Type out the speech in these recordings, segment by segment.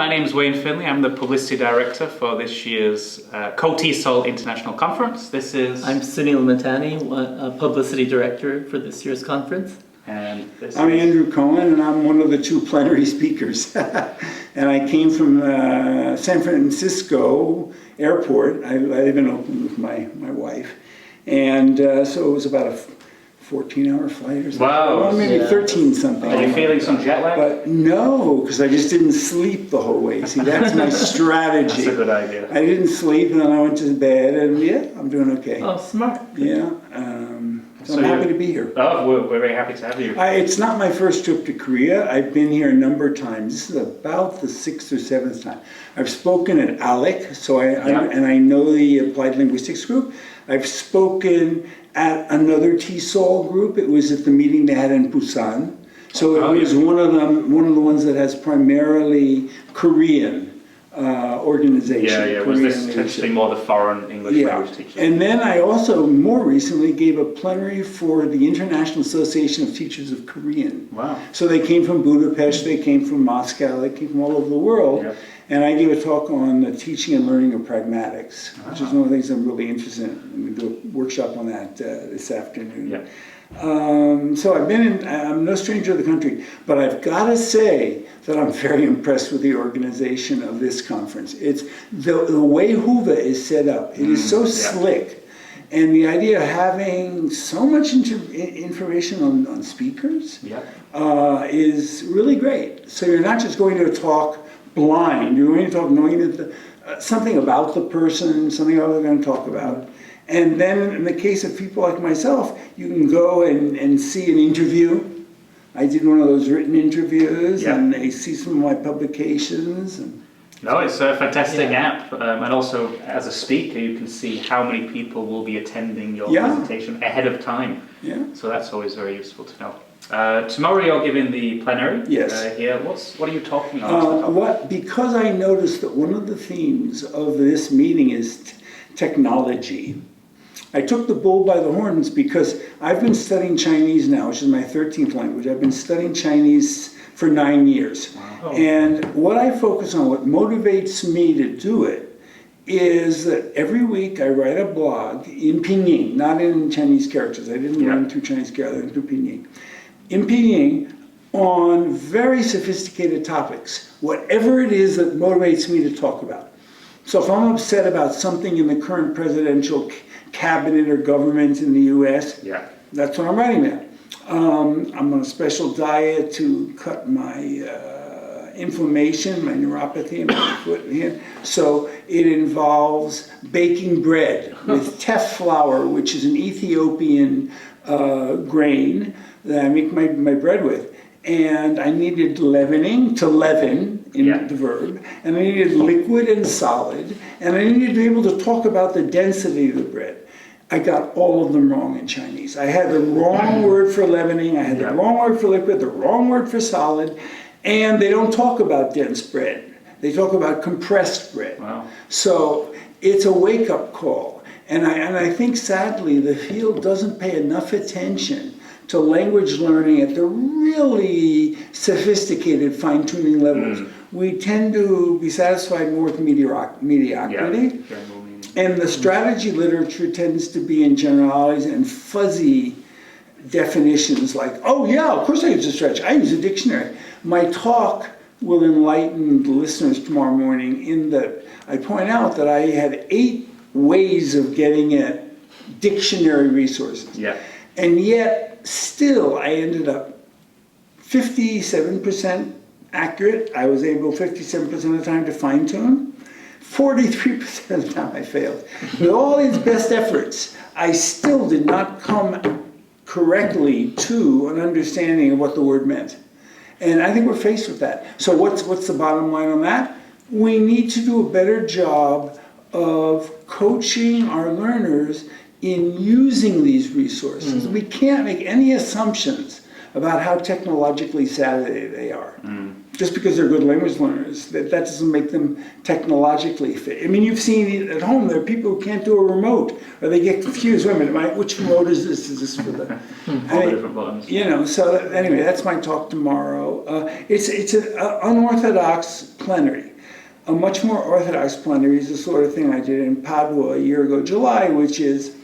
my name is Finley. I'm the Publicity Director for this year's KOTESOL International Conference. This is... I'm Sunil Mahtani, Publicity Director for this year's conference. And I'm Andrew Cohen, and I'm one of the two plenary speakers. And I came from San Francisco Airport. I live in Oakland with my wife. And so it was about a 14-hour flight or something. Wow. Well, maybe 13 something. Are you feeling some jet lag? But no, because I just didn't sleep the whole way. See, that's my strategy. That's a good idea. I didn't sleep, and then I went to bed, and yeah, I'm doing okay. Oh, smart. Yeah. So I'm happy to be here. Oh, we're very happy to have you. It's not my first trip to Korea. I've been here a number of times. This is about the 6th or 7th time. I've spoken at ALEC, so I know the Applied Linguistics group. I've spoken at another TESOL group. It was at the meeting they had in Busan. So it was one of the ones that has primarily Korean organization. Yeah. Was this potentially more the foreign English language teachers? And then I also more recently gave a plenary for the International Association of Teachers of Korean. Wow. So they came from Budapest, they came from Moscow, they came from all over the world. Yep. And I gave a talk on the teaching and learning of pragmatics, which is one of the things I'm really interested in. I'm going to do a workshop on that this afternoon. Yep. So I'm no stranger to the country, but I've got to say that I'm very impressed with the organization of this conference. It's the way Huva is set up. It is so slick. And the idea of having so much information on speakers is really great. So you're not just going to a talk blind, you're going to talk knowing that something about the person, something about what they're going to talk about. And then in the case of people like myself, you can go and see an interview. I did one of those written interviews, and they see some of my publications. No, it's a fantastic app. And also, as a speaker, you can see how many people will be attending your presentation ahead of time. Yeah. So that's always very useful to know. Tomorrow you're giving the plenary here. What are you talking about? Because I noticed that one of the themes of this meeting is technology. I took the bull by the horns because I've been studying Chinese now, which is my 13th language. I've been studying Chinese for 9 years. Wow. And what I focus on, what motivates me to do it, is that every week I write a blog in Pinyin, not in Chinese characters. I didn't learn through Chinese characters, I learned through Pinyin. In Pinyin, on very sophisticated topics, whatever it is that motivates me to talk about. So if I'm upset about something in the current presidential cabinet or government in the U.S., that's what I'm writing about. I'm on a special diet to cut my inflammation, my neuropathy in my foot and hand. So it involves baking bread with teff flour, which is an Ethiopian grain that I make my bread with. And I needed leavening, to leaven, in the verb, and I needed liquid and solid, and I needed to be able to talk about the density of the bread. I got all of them wrong in Chinese. I had the wrong word for leavening, I had the wrong word for liquid, the wrong word for solid, and they don't talk about dense bread. They talk about compressed bread. Wow. So it's a wake-up call. And I think, sadly, the field doesn't pay enough attention to language learning at the really sophisticated fine-tuning levels. We tend to be satisfied more with mediocrity. And the strategy literature tends to be in generalities and fuzzy definitions like, oh yeah, of course I use a strategy, I use a dictionary. My talk will enlighten the listeners tomorrow morning in that I point out that I had 8 ways of getting at dictionary resources. And yet, still, I ended up 57% accurate. I was able 57% of the time to fine-tune. 43% of the time I failed. With all these best efforts, I still did not come correctly to an understanding of what the word meant. And I think we're faced with that. So what's the bottom line on that? We need to do a better job of coaching our learners in using these resources. We can't make any assumptions about how technologically savvy they are. Just because they're good language learners, that doesn't make them technologically fit. I mean, you've seen it at home, there are people who can't do a remote, or they get confused. Wait a minute, which remote is this? Is this for the... All the different buttons. You know, so anyway, that's my talk tomorrow. It's an unorthodox plenary. A much more orthodox plenary is the sort of thing I did in Padua a year ago, July, which is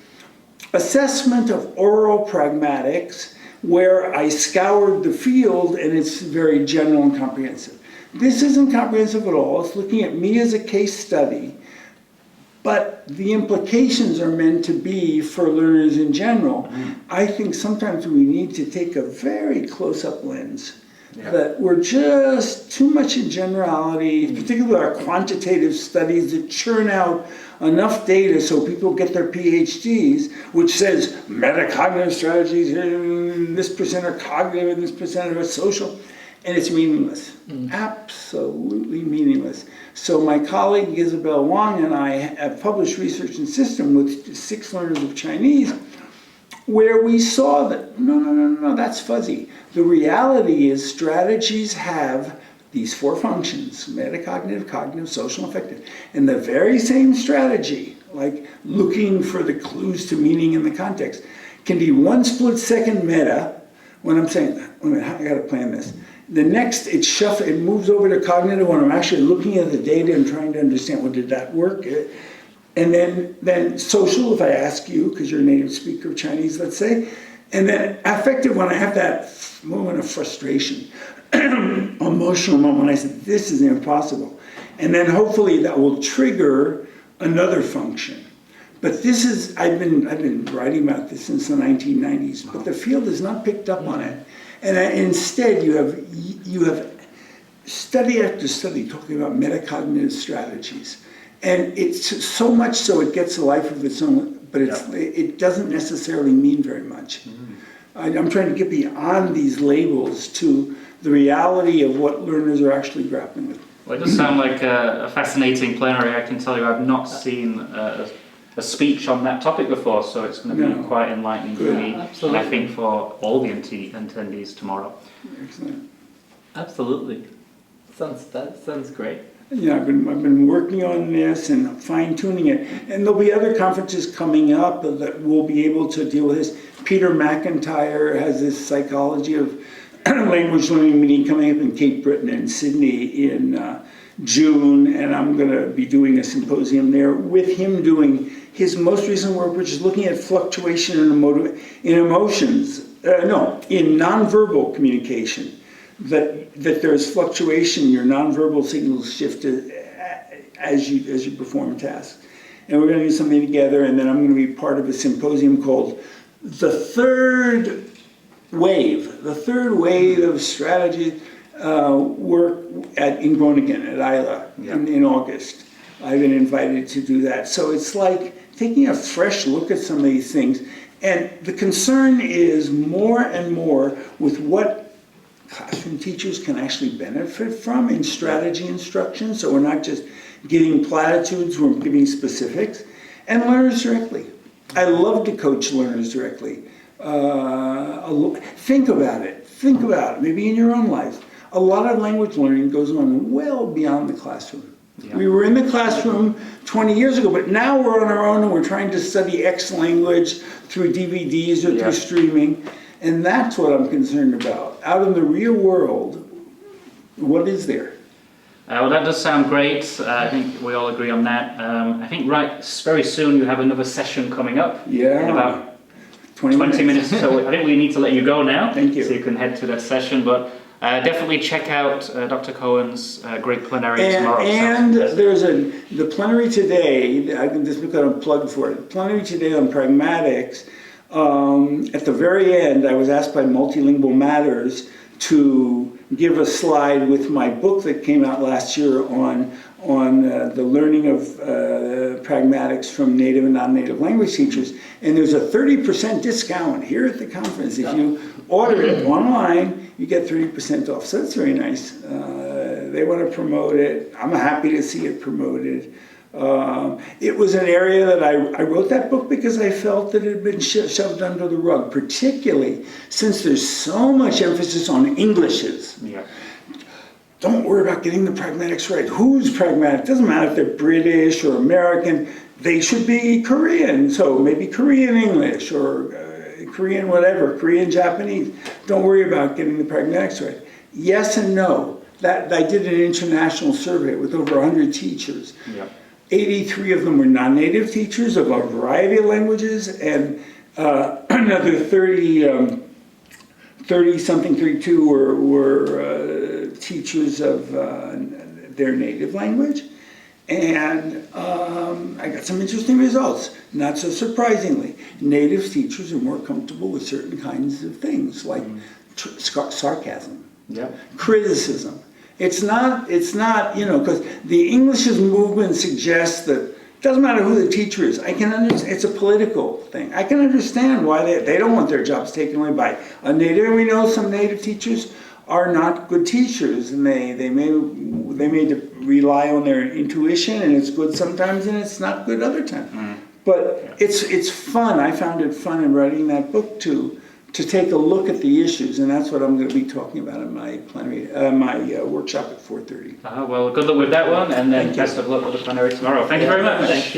assessment of oral pragmatics, where I scoured the field and it's very general and comprehensive. This isn't comprehensive at all. It's looking at me as a case study, but the implications are meant to be for learners in general. I think sometimes we need to take a very close-up lens. That we're just too much in generality, particularly our quantitative studies that churn out enough data so people get their PhDs, which says metacognitive strategies, this percent are cognitive and this percent are social, and it's meaningless. Absolutely meaningless. So my colleague Isabel Wang and I have published research in system with 6 learners of Chinese, where we saw that, no, that's fuzzy. The reality is strategies have these 4 functions, metacognitive, cognitive, social, and affective. And the very same strategy, like looking for the clues to meaning in the context, can be 1 split second meta, when I'm saying, wait a minute, I gotta plan this. The next, it moves over to cognitive when I'm actually looking at the data and trying to understand, well, did that work? And then social, if I ask you, because you're a native speaker of Chinese, let's say, and then affective when I have that moment of frustration, emotional moment when I said, this is impossible. And then hopefully that will trigger another function. But this is, I've been writing about this since the 1990s, but the field has not picked up on it. And instead you have study after study talking about metacognitive strategies. And it's so much so it gets a life of its own, but it doesn't necessarily mean very much. I'm trying to get beyond these labels to the reality of what learners are actually grappling with. Well, it does sound like a fascinating plenary. I can tell you I've not seen a speech on that topic before, so it's going to be quite enlightening for me, and I think for all the attendees tomorrow. Excellent. Absolutely. That sounds great. Yeah, I've been working on this and fine-tuning it. And there'll be other conferences coming up that will be able to deal with this. Peter McIntyre has this psychology of language learning meeting coming up in Cape Breton and Sydney in June, and I'm going to be doing a symposium there with him doing his most recent work, which is looking at fluctuation in emotions, in nonverbal communication. That there's fluctuation, your nonverbal signals shift as you perform tasks. And we're going to do something together, and then I'm going to be part of a symposium called The Third Wave of Strategy work in Groningen at ILA in August. I've been invited to do that. So it's like taking a fresh look at some of these things. And the concern is more and more with what classroom teachers can actually benefit from in strategy instruction, so we're not just giving platitudes, we're giving specifics, and learners directly. I love to coach learners directly. Think about it, maybe in your own life. A lot of language learning goes on well beyond the classroom. Yeah. We were in the classroom 20 years ago, but now we're on our own and we're trying to study X language through DVDs or through streaming. And that's what I'm concerned about. Out in the real world, what is there? Well, that does sound great. I think we all agree on that. I think very soon you have another session coming up. Yeah. In about 20 minutes. So I think we need to let you go now. Thank you. So you can head to that session. But definitely check out Dr. Cohen's great plenary tomorrow. And there's the plenary today, I can just put a plug for it. The plenary today on pragmatics. At the very end, I was asked by Multilingual Matters to give a slide with my book that came out last year on the learning of pragmatics from native and non-native language teachers. And there's a 30% discount here at the conference. If you order it online, you get 30% off. So that's very nice. They want to promote it. I'm happy to see it promoted. It was an area that I wrote that book because I felt that it had been shoved under the rug, particularly since there's so much emphasis on Englishes. Yeah. Don't worry about getting the pragmatics right. Who's pragmatic? Doesn't matter if they're British or American. They should be Korean. So maybe Korean English or Korean whatever, Korean Japanese. Don't worry about getting the pragmatics right. Yes and no. that I did an international survey with over 100 teachers. Yeah. 83 of them were non-native teachers of a variety of languages, and another 32 were teachers of their native language. And I got some interesting results. Not so surprisingly, native teachers are more comfortable with certain kinds of things, like sarcasm, criticism. It's not, because the English movement suggests that it doesn't matter who the teacher is. I can understand, it's a political thing. I can understand why they don't want their jobs taken away by a native. We know some native teachers are not good teachers, and they may rely on their intuition, and it's good sometimes, and it's not good other times. But it's fun. I found it fun in writing that book to take a look at the issues, and that's what I'm going to be talking about in my plenary, my workshop at 4:30. Well, good luck with that one, and then best of luck with the plenary tomorrow. Thank you very much. Thank you.